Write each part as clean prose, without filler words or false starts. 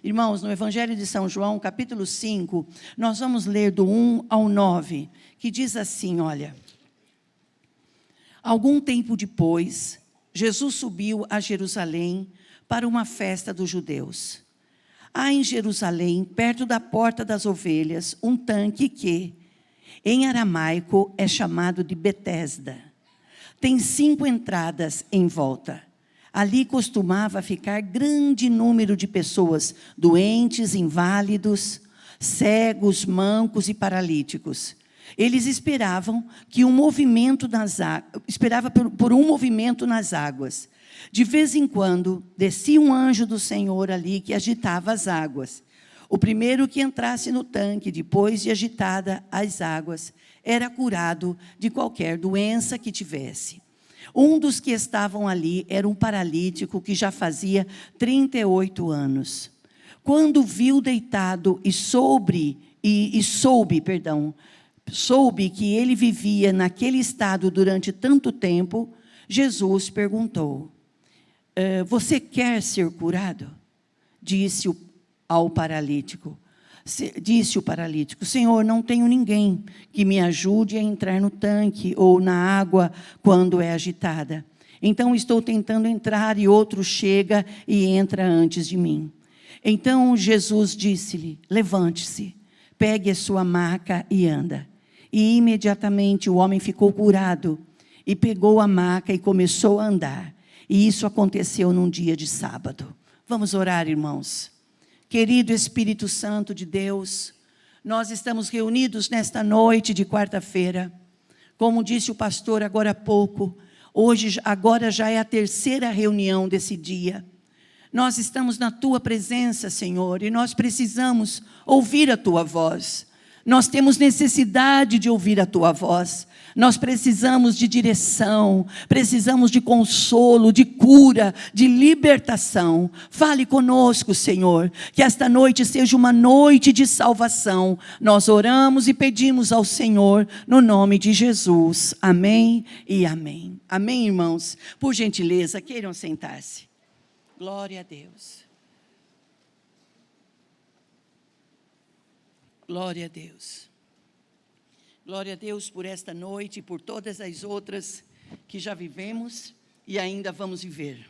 Irmãos, no Evangelho de São João, capítulo 5, nós vamos ler do 1 ao 9, que diz assim, olha. Algum tempo depois, Jesus subiu a Jerusalém para uma festa dos judeus. Há em Jerusalém, perto da porta das ovelhas, um tanque que, em aramaico, é chamado de Betesda. Tem 5 entradas em volta. Ali costumava ficar grande número de pessoas, doentes, inválidos, cegos, mancos e paralíticos. Eles esperavam que um movimento por um movimento nas águas. De vez em quando, descia um anjo do Senhor ali que agitava as águas. O primeiro que entrasse no tanque, depois de agitada as águas, era curado de qualquer doença que tivesse. Um dos que estavam ali era um paralítico que já fazia 38 anos. Quando viu deitado soube que ele vivia naquele estado durante tanto tempo, Jesus perguntou, você quer ser curado? Disse o paralítico, Senhor, não tenho ninguém que me ajude a entrar no tanque ou na água quando é agitada. Então estou tentando entrar e outro chega e entra antes de mim. Então Jesus disse-lhe, levante-se, pegue a sua maca e anda. E imediatamente o homem ficou curado e pegou a maca e começou a andar. E isso aconteceu num dia de sábado. Vamos orar, irmãos. Querido Espírito Santo de Deus, nós estamos reunidos nesta noite de quarta-feira. Como disse o pastor agora há pouco, agora já é a 3ª reunião desse dia. Nós estamos na Tua presença, Senhor, e nós precisamos ouvir a Tua voz. Nós temos necessidade de ouvir a Tua voz. Nós precisamos de direção, precisamos de consolo, de cura, de libertação. Fale conosco, Senhor, que esta noite seja uma noite de salvação. Nós oramos e pedimos ao Senhor, no nome de Jesus. Amém e amém. Amém, irmãos? Por gentileza, queiram sentar-se. Glória a Deus. Glória a Deus. Glória a Deus por esta noite e por todas as outras que já vivemos e ainda vamos viver.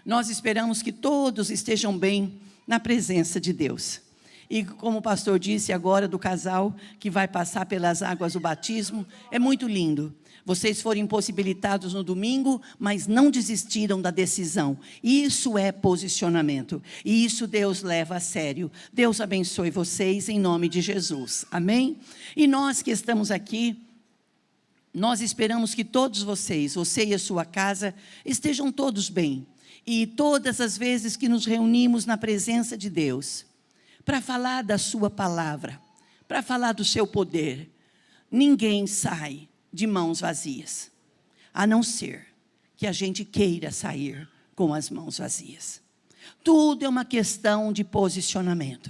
Nós esperamos que todos estejam bem na presença de Deus. E como o pastor disse agora do casal que vai passar pelas águas do batismo, é muito lindo. Vocês foram impossibilitados no domingo, mas não desistiram da decisão. Isso é posicionamento. E isso Deus leva a sério. Deus abençoe vocês em nome de Jesus. Amém? E nós que estamos aqui, nós esperamos que todos vocês, você e a sua casa, estejam todos bem. E todas as vezes que nos reunimos na presença de Deus, para falar da sua palavra, para falar do seu poder, ninguém sai de mãos vazias, a não ser que a gente queira sair com as mãos vazias. Tudo é uma questão de posicionamento.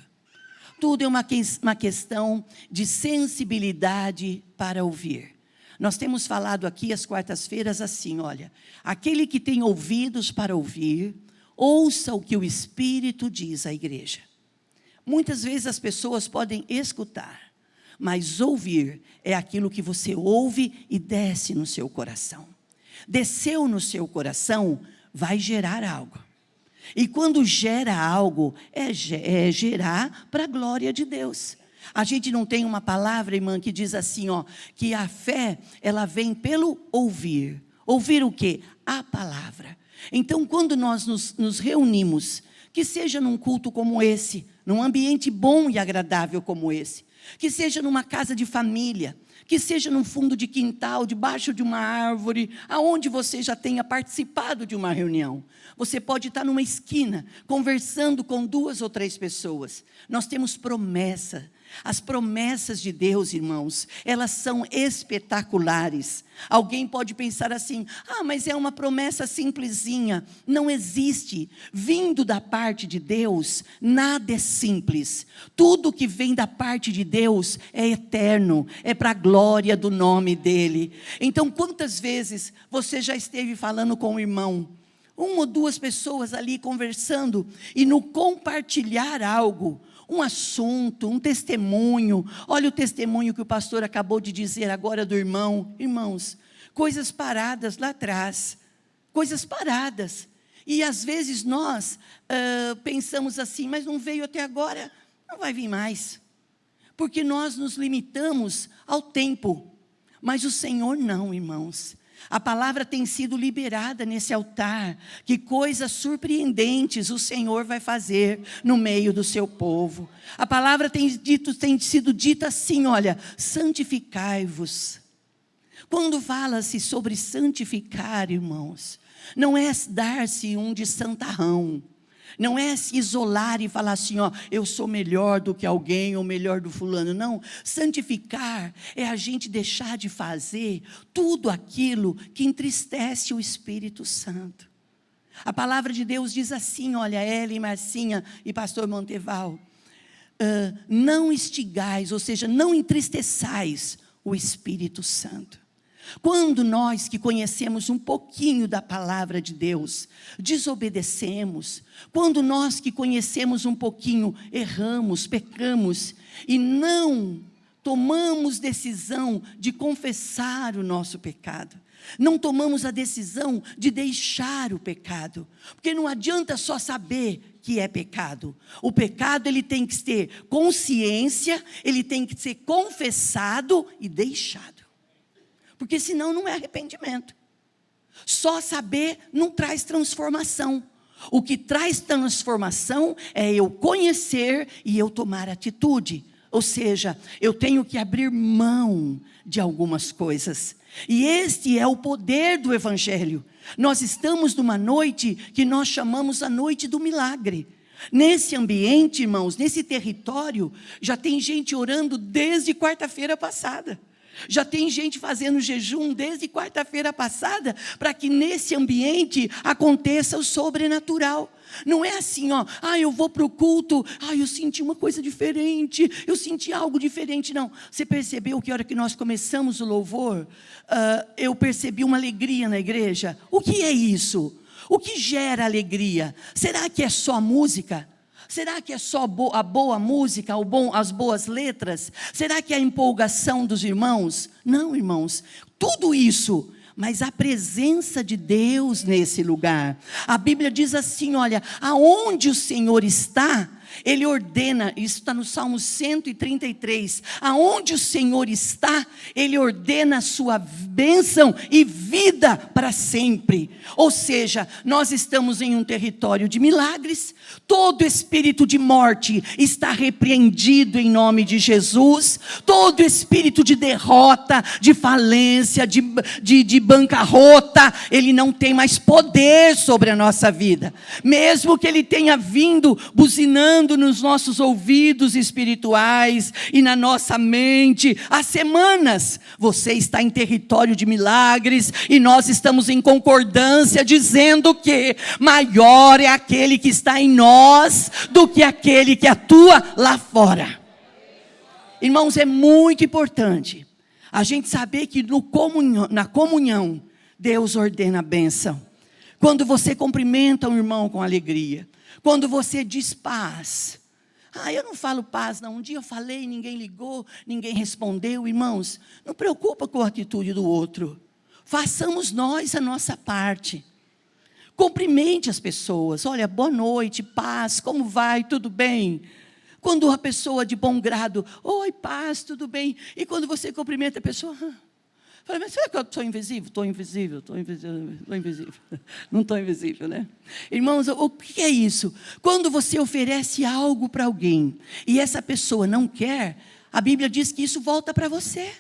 Tudo é uma questão de sensibilidade para ouvir. Nós temos falado aqui às quartas-feiras assim, olha, aquele que tem ouvidos para ouvir, ouça o que o Espírito diz à igreja. Muitas vezes as pessoas podem escutar, mas ouvir é aquilo que você ouve e desce no seu coração. Desceu no seu coração, vai gerar algo. E quando gera algo, é gerar para a glória de Deus. A gente não tem uma palavra, irmã, que diz assim, ó, que a fé, ela vem pelo ouvir. Ouvir o quê? A palavra. Então, quando nós nos reunimos, que seja num culto como esse, num ambiente bom e agradável como esse, que seja numa casa de família, que seja num fundo de quintal, debaixo de uma árvore, aonde você já tenha participado de uma reunião. Você pode estar numa esquina, conversando com 2 ou 3 pessoas. Nós temos promessa. As promessas de Deus, irmãos, elas são espetaculares. Alguém pode pensar assim, mas é uma promessa simplesinha. Não existe. Vindo da parte de Deus, nada é simples. Tudo que vem da parte de Deus é eterno, é para a glória do nome dEle. Então, quantas vezes você já esteve falando com o irmão, uma ou duas pessoas ali conversando, e no compartilhar algo, um assunto, um testemunho, olha o testemunho que o pastor acabou de dizer agora do irmão, irmãos, coisas paradas lá atrás, coisas paradas, e às vezes nós pensamos assim, mas não veio até agora, não vai vir mais, porque nós nos limitamos ao tempo, mas o Senhor não, irmãos. A palavra tem sido liberada nesse altar, que coisas surpreendentes o Senhor vai fazer no meio do seu povo. A palavra tem sido dita assim, olha, santificai-vos. Quando fala-se sobre santificar, irmãos, não é dar-se um de santarrão, não é se isolar e falar assim, ó, eu sou melhor do que alguém ou melhor do fulano. Não, santificar é a gente deixar de fazer tudo aquilo que entristece o Espírito Santo. A palavra de Deus diz assim, olha, Ellen, Marcinha e pastor Monteval, não instigais, ou seja, não entristeçais o Espírito Santo. Quando nós que conhecemos um pouquinho da palavra de Deus, desobedecemos, quando nós que conhecemos um pouquinho, erramos, pecamos, e não tomamos decisão de confessar o nosso pecado, não tomamos a decisão de deixar o pecado, porque não adianta só saber que é pecado. O pecado ele tem que ter consciência, ele tem que ser confessado e deixado. Porque senão não é arrependimento. Só saber não traz transformação. O que traz transformação é eu conhecer e eu tomar atitude. Ou seja, eu tenho que abrir mão de algumas coisas. E este é o poder do Evangelho. Nós estamos numa noite que nós chamamos a noite do milagre. Nesse ambiente, irmãos, nesse território, já tem gente orando desde quarta-feira passada. Já tem gente fazendo jejum desde quarta-feira passada, para que nesse ambiente aconteça o sobrenatural. Não é assim, ó, eu vou para o culto, eu senti uma coisa diferente, eu senti algo diferente. Não, você percebeu que a hora que nós começamos o louvor, eu percebi uma alegria na igreja? O que é isso? O que gera alegria? Será que é só música? Será que é só a boa música, as boas letras? Será que é a empolgação dos irmãos? Não, irmãos, tudo isso, mas a presença de Deus nesse lugar. A Bíblia diz assim, olha, aonde o Senhor está, Ele ordena, isso está no Salmo 133, aonde o Senhor está, Ele ordena a sua bênção e vida para sempre. Ou seja, nós estamos em um território de milagres, todo espírito de morte está repreendido em nome de Jesus, todo espírito de derrota, de falência, de bancarrota, ele não tem mais poder sobre a nossa vida, mesmo que ele tenha vindo buzinando nos nossos ouvidos espirituais e na nossa mente há semanas. Você está em território de milagres e nós estamos em concordância dizendo que maior é aquele que está em nós do que aquele que atua lá fora. Irmãos, é muito importante a gente saber que na comunhão Deus ordena a bênção. Quando você cumprimenta um irmão com alegria, quando você diz paz. Eu não falo paz não, um dia eu falei, ninguém ligou, ninguém respondeu. Irmãos, não preocupa com a atitude do outro. Façamos nós a nossa parte. Cumprimente as pessoas, olha, boa noite, paz, como vai, tudo bem? Quando a pessoa de bom grado, oi, paz, tudo bem? E quando você cumprimenta a pessoa, fala, mas será que eu estou invisível? Estou invisível. Não estou invisível, né? Irmãos, o que é isso? Quando você oferece algo para alguém e essa pessoa não quer, a Bíblia diz que isso volta para você.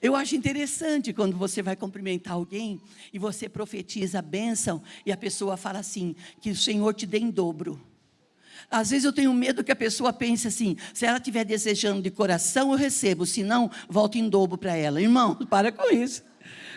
Eu acho interessante quando você vai cumprimentar alguém e você profetiza a bênção e a pessoa fala assim, que o Senhor te dê em dobro. Às vezes eu tenho medo que a pessoa pense assim, se ela estiver desejando de coração, eu recebo, se não, volto em dobro para ela. Irmão, para com isso.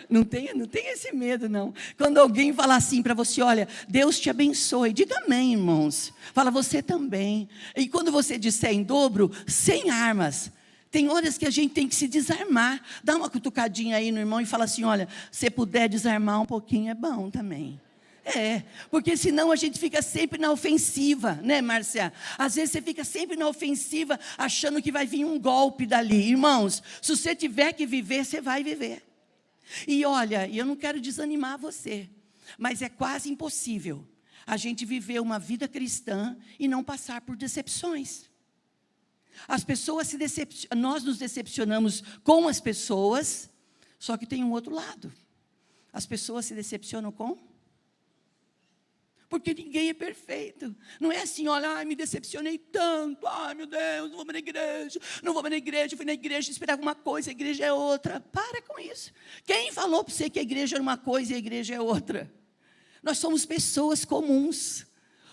Não tenha esse medo, não. Quando alguém falar assim para você, olha, Deus te abençoe, diga amém, irmãos. Fala, você também. E quando você disser em dobro, sem armas. Tem horas que a gente tem que se desarmar. Dá uma cutucadinha aí no irmão e fala assim, olha, se puder desarmar um pouquinho é bom também. Porque senão a gente fica sempre na ofensiva, né, Márcia? Às vezes você fica sempre na ofensiva, achando que vai vir um golpe dali. Irmãos, se você tiver que viver, você vai viver. E olha, eu não quero desanimar você, mas é quase impossível a gente viver uma vida cristã e não passar por decepções. As pessoas nós nos decepcionamos com as pessoas, só que tem um outro lado. As pessoas se decepcionam com? Porque ninguém é perfeito. Não é assim, olha, me decepcionei tanto. Ai, meu Deus, não vou na igreja. Não vou na igreja, fui na igreja esperar alguma coisa, a igreja é outra. Para com isso. Quem falou para você que a igreja era uma coisa e a igreja é outra? Nós somos pessoas comuns.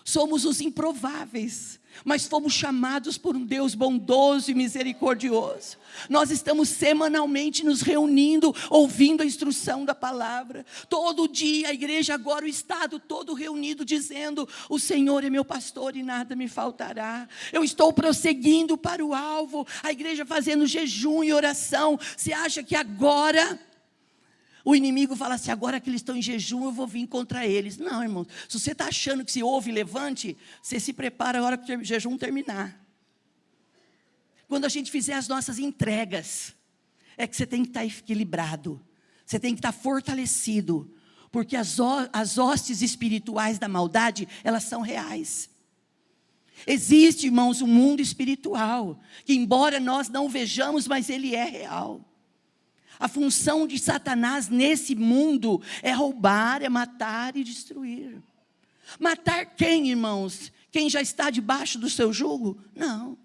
Somos os improváveis, mas fomos chamados por um Deus bondoso e misericordioso. Nós estamos semanalmente nos reunindo, ouvindo a instrução da palavra. Todo dia a igreja, agora o Estado todo reunido, dizendo: o Senhor é meu pastor e nada me faltará. Eu estou prosseguindo para o alvo. A igreja fazendo jejum e oração. Você acha que agora o inimigo fala assim: agora que eles estão em jejum, eu vou vir contra eles? Não, irmão. Se você está achando que se ouve levante, você se prepara a hora que o jejum terminar. Quando a gente fizer as nossas entregas, é que você tem que estar equilibrado. Você tem que estar fortalecido. Porque as hostes espirituais da maldade, elas são reais. Existe, irmãos, um mundo espiritual, que embora nós não o vejamos, mas ele é real. A função de Satanás nesse mundo é roubar, é matar e destruir. Matar quem, irmãos? Quem já está debaixo do seu jugo? Não.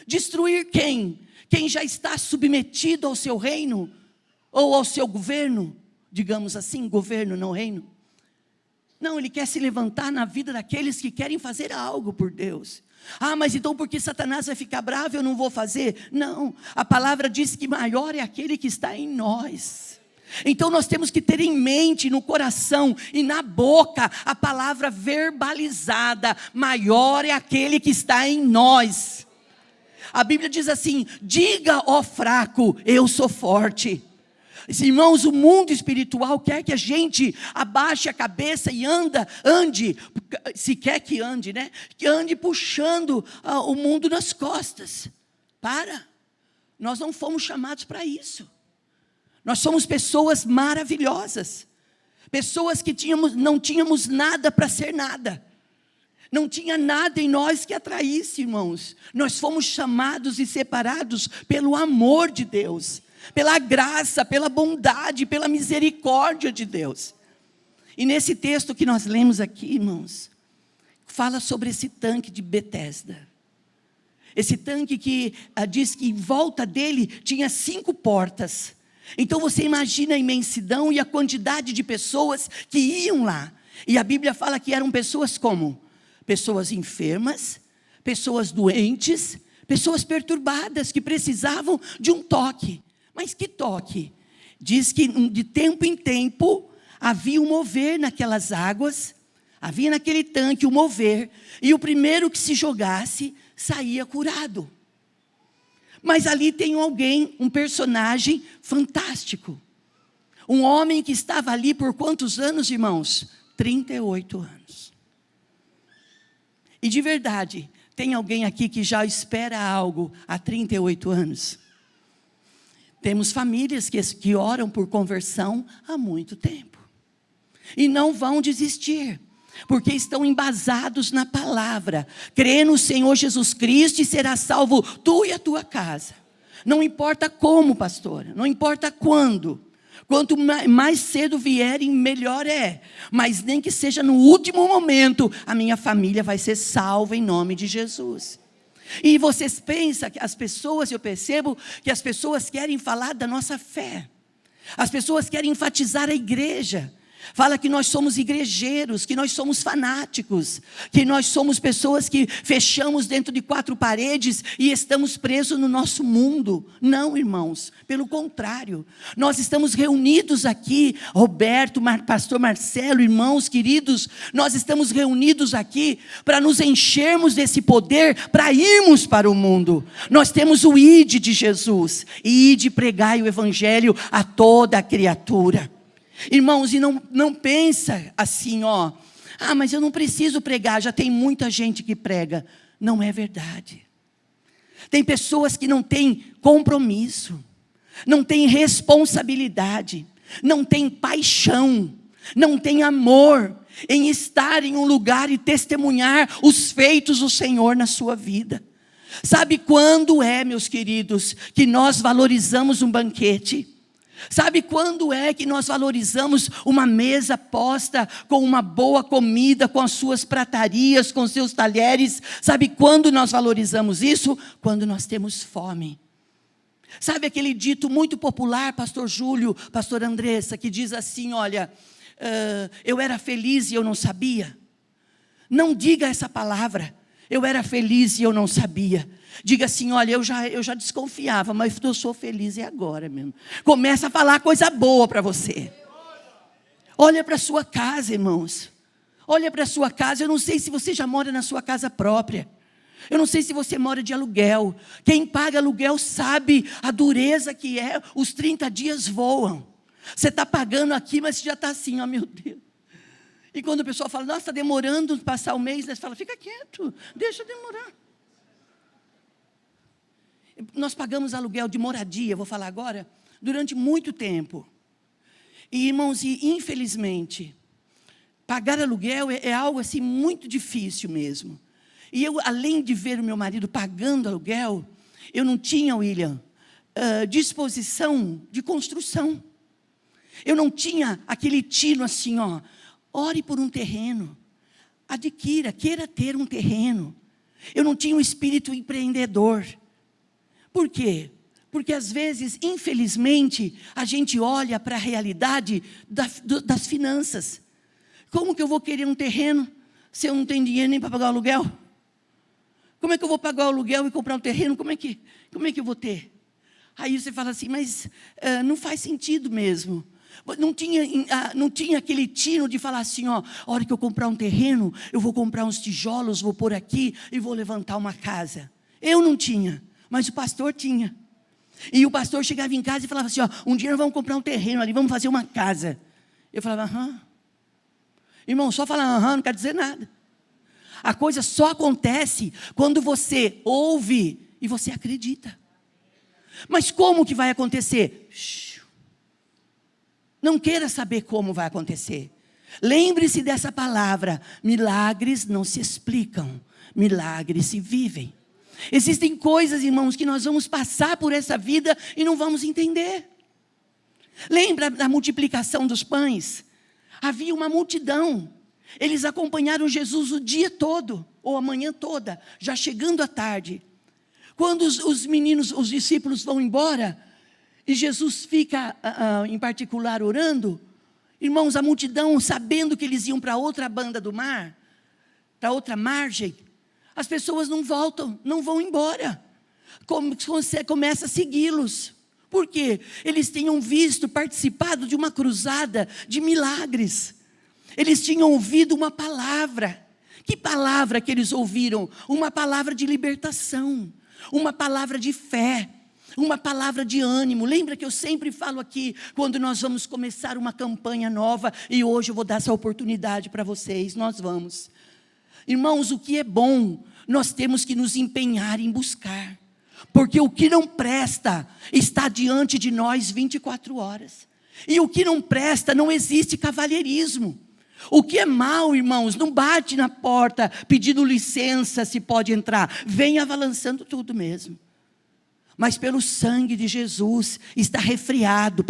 Destruir quem? Quem já está submetido ao seu reino? Ou ao seu governo? Digamos assim, governo, não reino. Não, ele quer se levantar na vida daqueles que querem fazer algo por Deus. Ah, mas então porque Satanás vai ficar bravo, eu não vou fazer? Não, a palavra diz que maior é aquele que está em nós. Então nós temos que ter em mente, no coração e na boca, a palavra verbalizada: maior é aquele que está em nós. A Bíblia diz assim: diga, ó fraco, eu sou forte. Irmãos, o mundo espiritual quer que a gente abaixe a cabeça e ande, se quer que ande, né? Que ande puxando o mundo nas costas. Nós não fomos chamados para isso. Nós somos pessoas maravilhosas. Pessoas que não tínhamos nada para ser nada. Não tinha nada em nós que atraísse, irmãos. Nós fomos chamados e separados pelo amor de Deus, pela graça, pela bondade, pela misericórdia de Deus. E nesse texto que nós lemos aqui, irmãos, fala sobre esse tanque de Betesda. Esse tanque que diz que em volta dele tinha 5 portas. Então você imagina a imensidão e a quantidade de pessoas que iam lá. E a Bíblia fala que eram pessoas como? Pessoas enfermas, pessoas doentes, pessoas perturbadas que precisavam de um toque. Mas que toque? Diz que de tempo em tempo havia um mover naquelas águas, havia naquele tanque um mover, e o primeiro que se jogasse saía curado. Mas ali tem alguém, um personagem fantástico. Um homem que estava ali por quantos anos, irmãos? 38 anos. E de verdade, tem alguém aqui que já espera algo há 38 anos? Temos famílias que oram por conversão há muito tempo. E não vão desistir, porque estão embasados na palavra. Crê no Senhor Jesus Cristo e será salvo tu e a tua casa. Não importa como, pastora, não importa quando. Quanto mais cedo vierem, melhor é. Mas nem que seja no último momento, a minha família vai ser salva em nome de Jesus. E vocês pensam que eu percebo que as pessoas querem falar da nossa fé. As pessoas querem enfatizar a igreja. Fala que nós somos igrejeiros, que nós somos fanáticos, que nós somos pessoas que fechamos dentro de 4 paredes e estamos presos no nosso mundo. Não, irmãos, pelo contrário. Nós estamos reunidos aqui, Roberto, pastor Marcelo, irmãos queridos, nós estamos reunidos aqui para nos enchermos desse poder, para irmos para o mundo. Nós temos o ide de Jesus, ide pregai o evangelho a toda a criatura. Irmãos, e não pensa assim, ó, mas eu não preciso pregar, já tem muita gente que prega. Não é verdade. Tem pessoas que não têm compromisso, não têm responsabilidade, não têm paixão, não têm amor em estar em um lugar e testemunhar os feitos do Senhor na sua vida. Sabe quando é, meus queridos, que nós valorizamos um banquete? Sabe quando é que nós valorizamos uma mesa posta com uma boa comida, com as suas pratarias, com seus talheres? Sabe quando nós valorizamos isso? Quando nós temos fome. Sabe aquele dito muito popular, pastor Júlio, pastor Andressa, que diz assim, olha, eu era feliz e eu não sabia? Não diga essa palavra, eu era feliz e eu não sabia. Diga assim, olha, eu já desconfiava, mas eu sou feliz e agora mesmo. Começa a falar coisa boa para você. Olha para a sua casa, irmãos. Olha para a sua casa, eu não sei se você já mora na sua casa própria. Eu não sei se você mora de aluguel. Quem paga aluguel sabe a dureza que é, os 30 dias voam. Você está pagando aqui, mas você já está assim, ó, meu Deus. E quando a pessoa fala, nossa, está demorando passar o mês, você fala, fica quieto, deixa demorar. Nós pagamos aluguel de moradia, vou falar agora, durante muito tempo. E, irmãos, infelizmente, pagar aluguel é algo assim muito difícil mesmo. E eu, além de ver o meu marido pagando aluguel, eu não tinha, William, disposição de construção. Eu não tinha aquele tino assim, ó, ore por um terreno, adquira, queira ter um terreno. Eu não tinha um espírito empreendedor. Por quê? Porque às vezes, infelizmente, a gente olha para a realidade das finanças. Como que eu vou querer um terreno se eu não tenho dinheiro nem para pagar o aluguel? Como é que eu vou pagar o aluguel e comprar um terreno? Como é que eu vou ter? Aí você fala assim, mas não faz sentido mesmo. Não tinha aquele tino de falar assim, ó, a hora que eu comprar um terreno, eu vou comprar uns tijolos, vou pôr aqui e vou levantar uma casa. Eu não tinha. Mas o pastor tinha. E o pastor chegava em casa e falava assim, ó, um dia nós vamos comprar um terreno ali, vamos fazer uma casa. Eu falava, aham. Irmão, só falar aham não quer dizer nada. A coisa só acontece quando você ouve e você acredita. Mas como que vai acontecer? Não queira saber como vai acontecer. Lembre-se dessa palavra, milagres não se explicam, milagres se vivem. Existem coisas, irmãos, que nós vamos passar por essa vida e não vamos entender. Lembra da multiplicação dos pães? Havia uma multidão. Eles acompanharam Jesus o dia todo, ou a manhã toda, já chegando à tarde. Quando os discípulos vão embora, e Jesus fica, em particular, orando, irmãos, a multidão, sabendo que eles iam para outra banda do mar, para outra margem, as pessoas não voltam, não vão embora. Começa a segui-los. Por quê? Eles tinham participado de uma cruzada de milagres. Eles tinham ouvido uma palavra. Que palavra que eles ouviram? Uma palavra de libertação, uma palavra de fé, uma palavra de ânimo. Lembra que eu sempre falo aqui, quando nós vamos começar uma campanha nova, e hoje eu vou dar essa oportunidade para vocês, nós vamos. Irmãos, o que é bom, nós temos que nos empenhar em buscar. Porque o que não presta está diante de nós 24 horas. E o que não presta, não existe cavalheirismo. O que é mal, irmãos, não bate na porta pedindo licença se pode entrar. Vem avançando tudo mesmo. Mas pelo sangue de Jesus está refriado,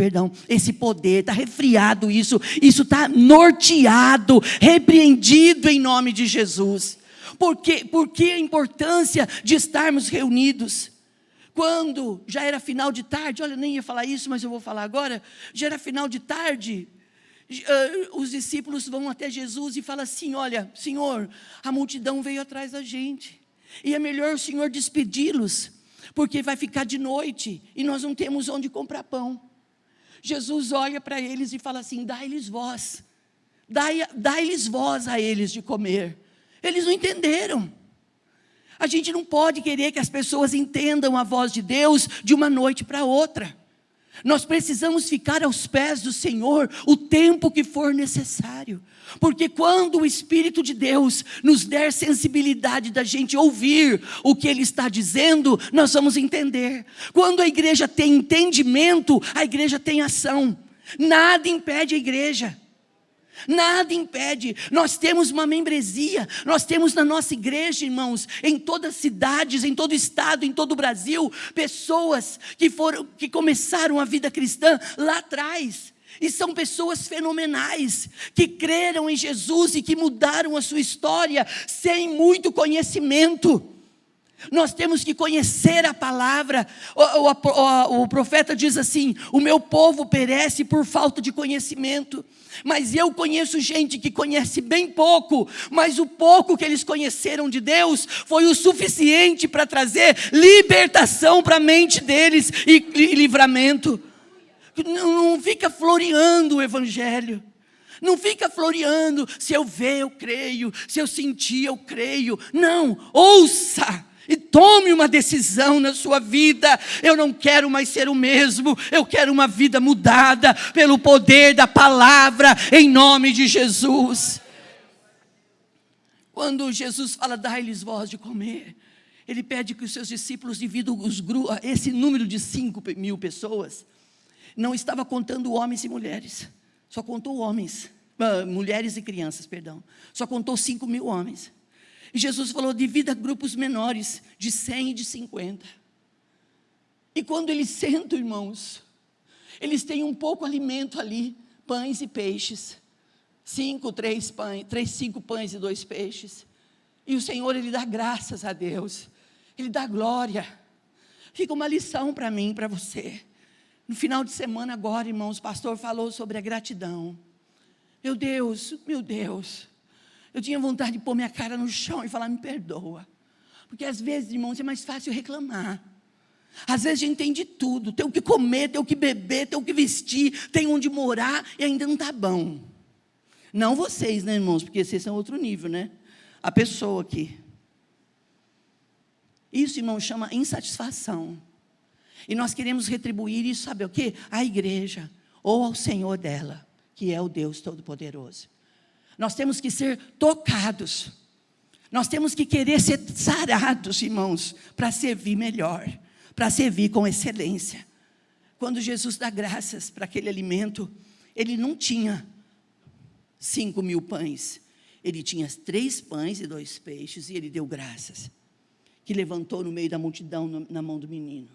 esse poder, está refriado isso está norteado, repreendido em nome de Jesus. Por que a importância de estarmos reunidos? Quando já era final de tarde, olha, eu nem ia falar isso, mas eu vou falar agora, já era final de tarde, os discípulos vão até Jesus e falam assim, olha, Senhor, a multidão veio atrás da gente, e é melhor o Senhor despedi-los, porque vai ficar de noite, e nós não temos onde comprar pão. Jesus olha para eles e fala assim, dai-lhes voz a eles de comer. Eles não entenderam. A gente não pode querer que as pessoas entendam a voz de Deus de uma noite para outra. Nós precisamos ficar aos pés do Senhor o tempo que for necessário. Porque quando o Espírito de Deus nos der sensibilidade da gente ouvir o que Ele está dizendo, nós vamos entender. Quando a igreja tem entendimento, a igreja tem ação. Nada impede a igreja. Nada impede. Nós temos uma membresia, nós temos na nossa igreja, irmãos, em todas as cidades, em todo estado, em todo o Brasil, pessoas que começaram a vida cristã lá atrás, e são pessoas fenomenais, que creram em Jesus e que mudaram a sua história sem muito conhecimento. Nós temos que conhecer a palavra. O profeta diz assim: o meu povo perece por falta de conhecimento. Mas eu conheço gente que conhece bem pouco, mas o pouco que eles conheceram de Deus foi o suficiente para trazer libertação para a mente deles e livramento. Não fica floreando o evangelho. Não fica floreando, se eu ver eu creio, se eu sentir eu creio. Não, ouça e tome uma decisão na sua vida. Eu não quero mais ser o mesmo, eu quero uma vida mudada pelo poder da palavra, em nome de Jesus. Quando Jesus fala, dai-lhes voz de comer, Ele pede que os seus discípulos dividam esse número de 5.000 pessoas. Não estava contando homens e mulheres, só contou mulheres e crianças, perdão. Só contou 5.000 homens. E Jesus falou, divida grupos menores, de 100 e de 50. E quando eles sentam, irmãos, eles têm um pouco alimento ali, pães e peixes. 5 pães e 2 peixes. E o Senhor, Ele dá graças a Deus. Ele dá glória. Fica uma lição para mim, para você. No final de semana agora, irmãos, o pastor falou sobre a gratidão. Meu Deus, eu tinha vontade de pôr minha cara no chão e falar, me perdoa. Porque às vezes, irmãos, é mais fácil reclamar. Às vezes a gente tem de tudo, tem o que comer, tem o que beber, tem o que vestir, tem onde morar e ainda não está bom. Não vocês, né, irmãos, porque vocês são outro nível, né? A pessoa aqui. Isso, irmão, chama insatisfação. E nós queremos retribuir isso, sabe o quê? À igreja, ou ao Senhor dela, que é o Deus Todo-Poderoso. Nós temos que ser tocados. Nós temos que querer ser sarados, irmãos, para servir melhor, para servir com excelência. Quando Jesus dá graças para aquele alimento, Ele não tinha 5.000 pães. Ele tinha 3 pães e 2 peixes, e Ele deu graças, que levantou no meio da multidão, na mão do menino.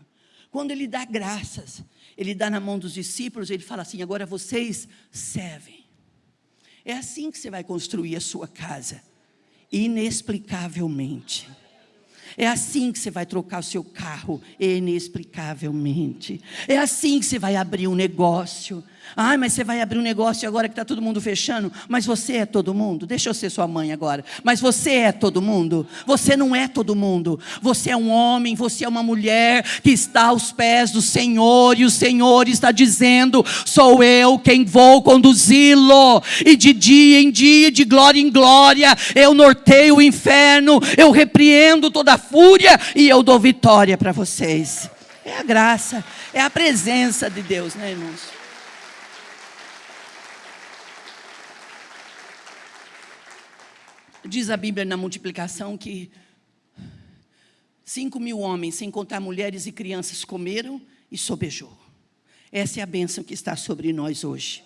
Quando Ele dá graças, Ele dá na mão dos discípulos, Ele fala assim, agora vocês servem. É assim que você vai construir a sua casa, inexplicavelmente. É assim que você vai trocar o seu carro, inexplicavelmente. É assim que você vai abrir um negócio. Ah, mas você vai abrir um negócio agora que está todo mundo fechando. Mas você é todo mundo? Deixa eu ser sua mãe agora. Mas você é todo mundo? Você não é todo mundo. Você é um homem, você é uma mulher que está aos pés do Senhor. E o Senhor está dizendo, sou eu quem vou conduzi-lo. E de dia em dia, de glória em glória, eu norteio o inferno. Eu repreendo toda a fúria e eu dou vitória para vocês. É a graça, é a presença de Deus, né, irmãos? Diz a Bíblia na multiplicação que 5.000 homens, sem contar mulheres e crianças, comeram e sobejou. Essa é a bênção que está sobre nós hoje.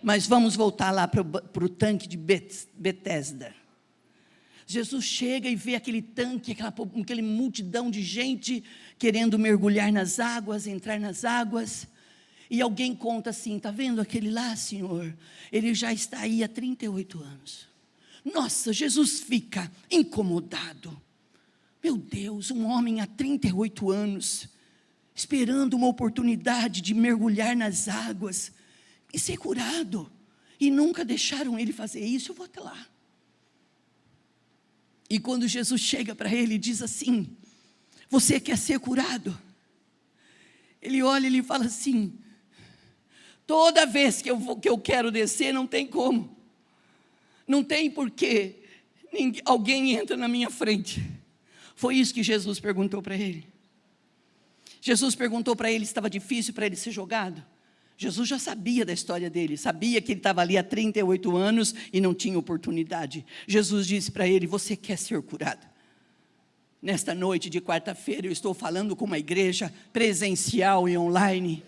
Mas vamos voltar lá para o tanque de Betesda. Jesus chega e vê aquele tanque, aquela multidão de gente querendo mergulhar nas águas, entrar nas águas. E alguém conta assim, está vendo aquele lá, Senhor? Ele já está aí há 38 anos. Nossa, Jesus fica incomodado. Meu Deus, um homem há 38 anos, esperando uma oportunidade de mergulhar nas águas e ser curado. E nunca deixaram ele fazer isso, eu vou até lá. E quando Jesus chega para ele e diz assim, você quer ser curado? Ele olha e ele fala assim, toda vez que eu quero descer, não tem como. Não tem porquê alguém entra na minha frente. Foi isso que Jesus perguntou para ele. Jesus perguntou para ele se estava difícil para ele ser jogado. Jesus já sabia da história dele, sabia que ele estava ali há 38 anos e não tinha oportunidade. Jesus disse para ele: você quer ser curado? Nesta noite de quarta-feira eu estou falando com uma igreja presencial e online.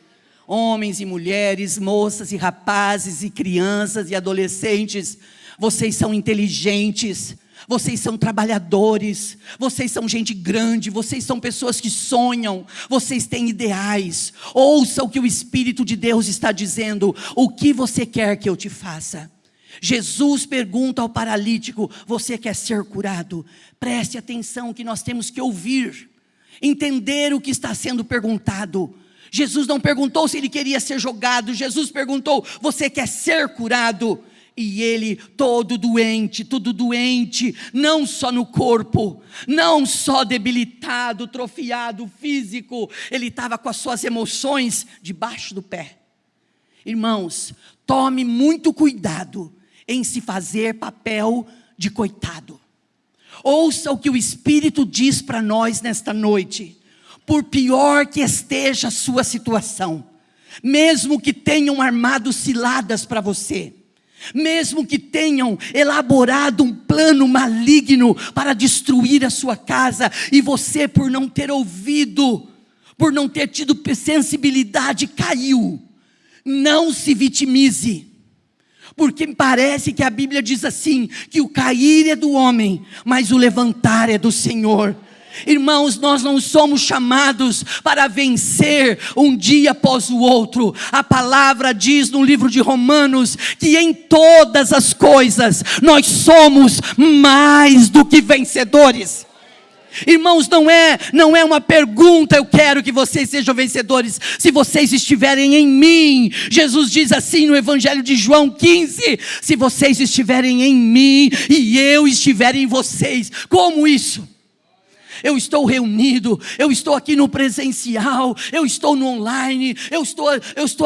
Homens e mulheres, moças e rapazes e crianças e adolescentes, vocês são inteligentes, vocês são trabalhadores, vocês são gente grande, vocês são pessoas que sonham, vocês têm ideais. Ouça o que o Espírito de Deus está dizendo: o que você quer que eu te faça? Jesus pergunta ao paralítico: você quer ser curado? Preste atenção que nós temos que ouvir, entender o que está sendo perguntado. Jesus não perguntou se ele queria ser jogado, Jesus perguntou: você quer ser curado? E ele, todo doente, tudo doente, não só no corpo, não só debilitado, atrofiado, físico, ele estava com as suas emoções debaixo do pé. Irmãos, tome muito cuidado em se fazer papel de coitado. Ouça o que o Espírito diz para nós nesta noite. Por pior que esteja a sua situação, mesmo que tenham armado ciladas para você, mesmo que tenham elaborado um plano maligno para destruir a sua casa, e você, por não ter ouvido, por não ter tido sensibilidade, caiu, não se vitimize, porque parece que a Bíblia diz assim, que o cair é do homem, mas o levantar é do Senhor. Irmãos, nós não somos chamados para vencer um dia após o outro. A palavra diz no livro de Romanos que em todas as coisas nós somos mais do que vencedores. Irmãos, não é uma pergunta: eu quero que vocês sejam vencedores se vocês estiverem em mim. Jesus diz assim no Evangelho de João 15: se vocês estiverem em mim e eu estiver em vocês. Como isso? Eu estou reunido, eu estou aqui no presencial, eu estou no online, eu estou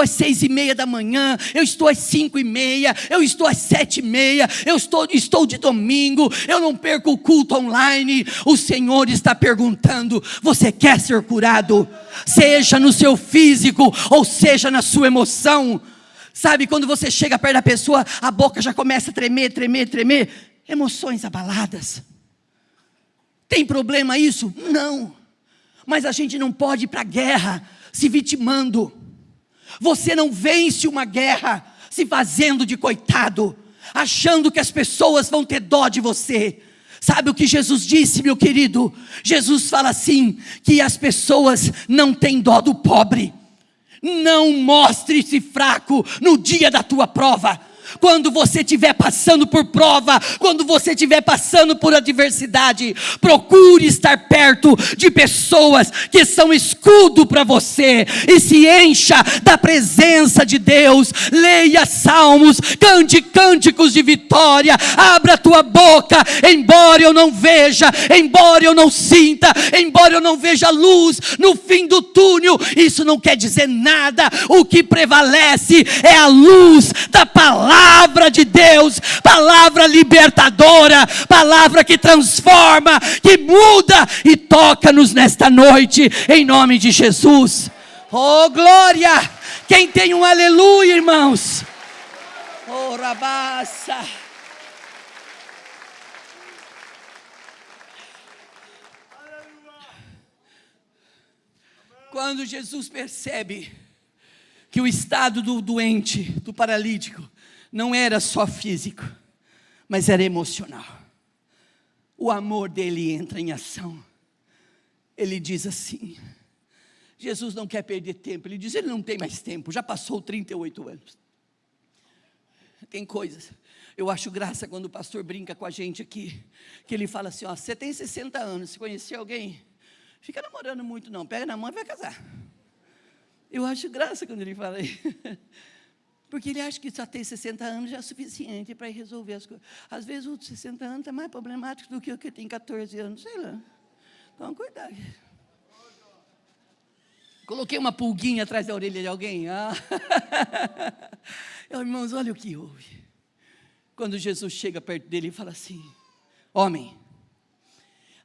às 6:30 da manhã, eu estou às 5:30, eu estou às 7:30, eu estou de domingo, eu não perco o culto online. O Senhor está perguntando: você quer ser curado? Seja no seu físico ou seja na sua emoção. Sabe, quando você chega perto da pessoa, a boca já começa a tremer, emoções abaladas. Tem problema isso? Não. Mas a gente não pode ir para a guerra se vitimando. Você não vence uma guerra se fazendo de coitado, achando que as pessoas vão ter dó de você. Sabe o que Jesus disse, meu querido? Jesus fala assim, que as pessoas não têm dó do pobre. Não mostre-se fraco no dia da tua prova. Quando você estiver passando por prova, quando você estiver passando por adversidade, procure estar perto de pessoas que são escudo para você, e se encha da presença de Deus. Leia salmos, cante cânticos de vitória, abra a tua boca. Embora eu não veja, embora eu não sinta, embora eu não veja luz no fim do túnel, isso não quer dizer nada. O que prevalece é a luz da palavra de Deus, palavra libertadora, palavra que transforma, que muda, e toca-nos nesta noite, em nome de Jesus. Oh glória! Quem tem um aleluia, irmãos? Oh rabaça! Quando Jesus percebe que o estado do doente, do paralítico, não era só físico, mas era emocional, o amor dele entra em ação. Ele diz assim, Jesus não quer perder tempo, ele diz: ele não tem mais tempo, já passou 38 anos. Tem coisas, eu acho graça quando o pastor brinca com a gente aqui, que ele fala assim: ó, você tem 60 anos, se conhecer alguém, fica namorando muito não, pega na mão e vai casar. Eu acho graça quando ele fala isso. Porque ele acha que só ter 60 anos já é suficiente para resolver as coisas. Às vezes o de 60 anos é mais problemático do que o que tem 14 anos, sei lá. Então, cuidado. Coloquei uma pulguinha atrás da orelha de alguém. Irmãos, olha o que houve. Quando Jesus chega perto dele e fala assim: homem,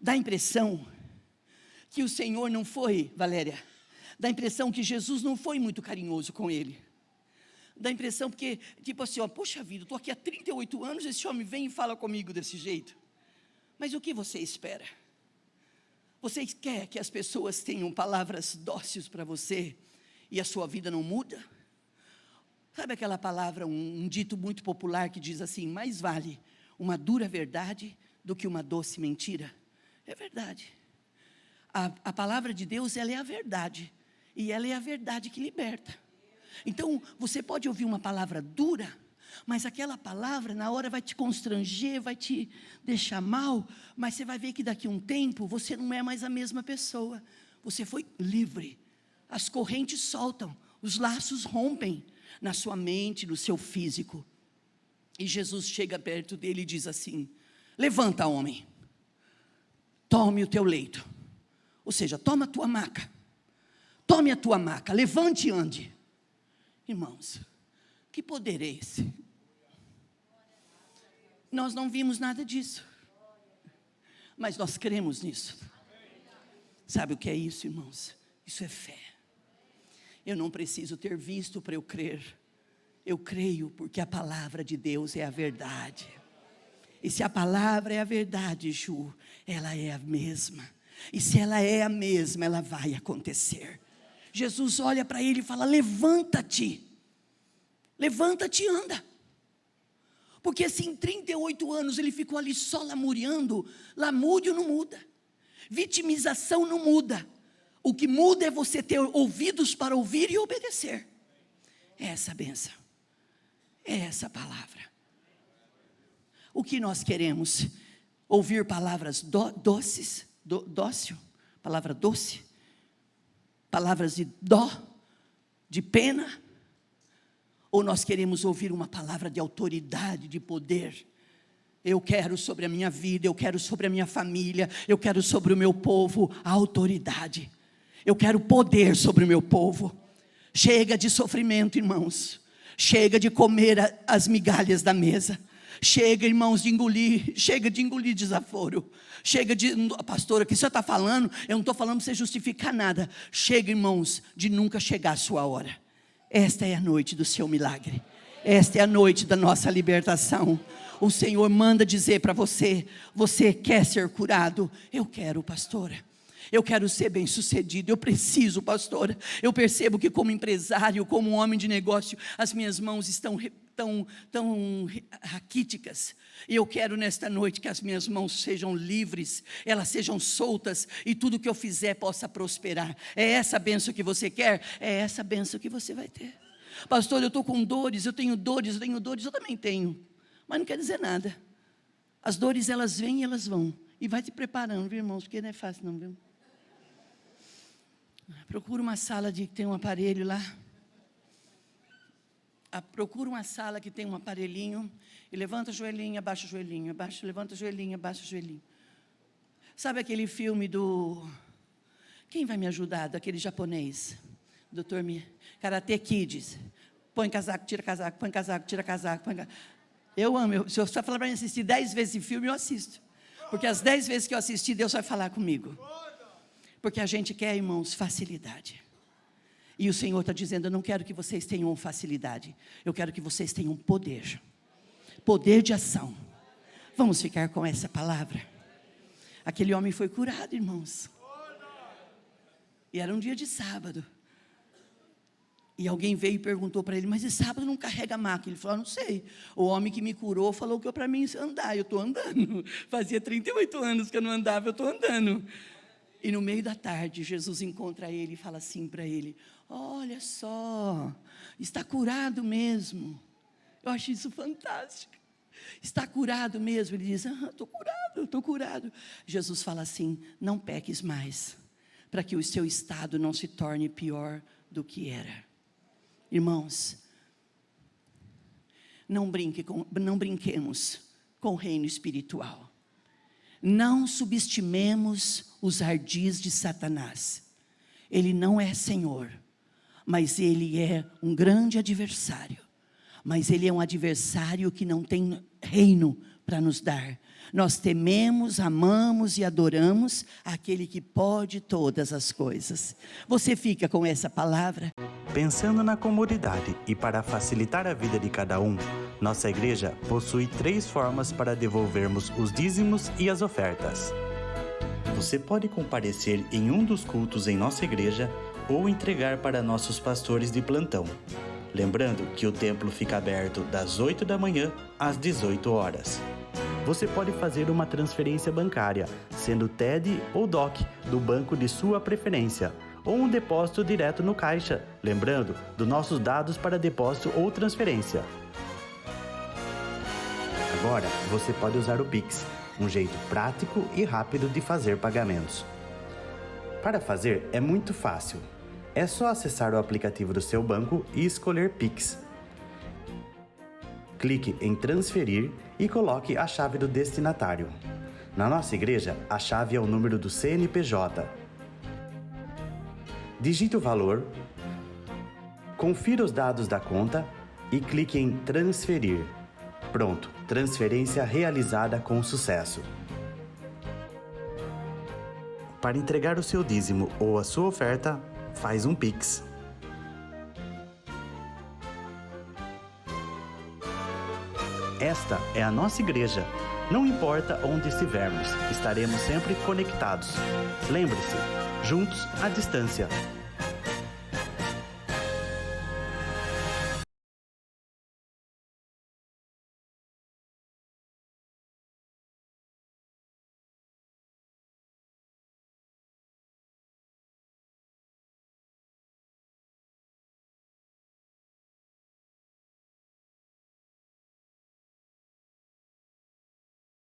dá a impressão que o Senhor não foi, Valéria, Dá a impressão que Jesus não foi muito carinhoso com ele. Dá a impressão porque, tipo assim, ó, poxa vida, eu estou aqui há 38 anos, esse homem vem e fala comigo desse jeito. Mas o que você espera? Você quer que as pessoas tenham palavras dóceis para você e a sua vida não muda? Sabe aquela palavra, um dito muito popular que diz assim: mais vale uma dura verdade do que uma doce mentira? É verdade. A palavra de Deus, ela é a verdade, e ela é a verdade que liberta. Então, você pode ouvir uma palavra dura, mas aquela palavra na hora vai te constranger, vai te deixar mal, mas você vai ver que daqui a um tempo, você não é mais a mesma pessoa, você foi livre, as correntes soltam, os laços rompem, na sua mente, no seu físico, e Jesus chega perto dele e diz assim: levanta, homem, tome o teu leito, ou seja, toma a tua maca, tome a tua maca, levante e ande. Irmãos, que poder é esse? Nós não vimos nada disso, mas nós cremos nisso. Sabe o que é isso, irmãos? Isso é fé. Eu não preciso ter visto para eu crer. Eu creio porque a palavra de Deus é a verdade. E se a palavra é a verdade, Ju, ela é a mesma. E se ela é a mesma, ela vai acontecer. Jesus olha para ele e fala: levanta-te. Levanta-te e anda. Porque se em 38 anos ele ficou ali só lamuriando, lamúrio não muda. Vitimização não muda. O que muda é você ter ouvidos para ouvir e obedecer. É essa a bênção. É essa a palavra. O que nós queremos? Ouvir palavras doces, dócil, palavra doce, palavras de dó, de pena, ou nós queremos ouvir uma palavra de autoridade, de poder? Eu quero sobre a minha vida, eu quero sobre a minha família, eu quero sobre o meu povo a autoridade. Eu quero poder sobre o meu povo. Chega de sofrimento, irmãos. Chega de comer as migalhas da mesa. Chega, irmãos, de engolir. Chega de engolir desaforo. Chega de, pastora, o que você está falando? Eu não estou falando para você justificar nada. Chega, irmãos, de nunca chegar a sua hora. Esta é a noite do seu milagre. Esta é a noite da nossa libertação. O Senhor manda dizer para você: você quer ser curado? Eu quero, pastora. Eu quero ser bem sucedido, eu preciso, pastora. Eu percebo que como empresário, como homem de negócio, as minhas mãos estão tão raquíticas. E eu quero nesta noite que as minhas mãos sejam livres, elas sejam soltas, e tudo que eu fizer possa prosperar. É essa bênção que você quer? É essa bênção que você vai ter. Pastor, eu estou com dores, eu tenho dores, eu também tenho. Mas não quer dizer nada. As dores, elas vêm e elas vão. E vai te preparando, viu, irmãos? Porque não é fácil não, viu? Procura uma sala que tem um aparelho lá. Procura uma sala que tem um aparelhinho. E levanta o joelhinho, abaixa o joelhinho. Levanta o joelhinho, abaixa o joelhinho. Sabe aquele filme do... Quem vai me ajudar? Daquele japonês. Doutor Karate Kids. Põe casaco, tira casaco, põe casaco, tira casaco. Eu amo. Se você falar para mim assistir 10 vezes esse filme, eu assisto. Porque as 10 vezes que eu assisti, Deus vai falar comigo. Porque a gente quer, irmãos, facilidade. E o Senhor está dizendo: eu não quero que vocês tenham facilidade. Eu quero que vocês tenham poder. Poder de ação. Vamos ficar com essa palavra. Aquele homem foi curado, irmãos. E era um dia de sábado. E alguém veio e perguntou para ele: mas esse sábado não carrega maca? Ele falou: não sei. O homem que me curou falou que para mim andar. Eu estou andando. Fazia 38 anos que eu não andava, eu estou andando. E no meio da tarde, Jesus encontra ele e fala assim para ele: olha só, está curado mesmo. Eu acho isso fantástico. Está curado mesmo? Ele diz: estou curado. Jesus fala assim: não peques mais, para que o seu estado não se torne pior do que era. Irmãos, não brinquemos com o reino espiritual. Não subestimemos os ardis de Satanás. Ele não é Senhor, mas ele é um grande adversário. Mas ele é um adversário que não tem reino para nos dar. Nós tememos, amamos e adoramos aquele que pode todas as coisas. Você fica com essa palavra? Pensando na comunidade e para facilitar a vida de cada um, nossa igreja possui 3 formas para devolvermos os dízimos e as ofertas. Você pode comparecer em um dos cultos em nossa igreja ou entregar para nossos pastores de plantão. Lembrando que o templo fica aberto das 8 da manhã às 18 horas. Você pode fazer uma transferência bancária, sendo TED ou DOC, do banco de sua preferência, ou um depósito direto no caixa, lembrando dos nossos dados para depósito ou transferência. Agora, você pode usar o Pix, um jeito prático e rápido de fazer pagamentos. Para fazer, é muito fácil. É só acessar o aplicativo do seu banco e escolher Pix. Clique em transferir e coloque a chave do destinatário. Na nossa igreja, a chave é o número do CNPJ. Digite o valor, confira os dados da conta e clique em transferir. Pronto, transferência realizada com sucesso. Para entregar o seu dízimo ou a sua oferta, faz um Pix. Esta é a nossa igreja. Não importa onde estivermos, estaremos sempre conectados. Lembre-se, juntos à distância.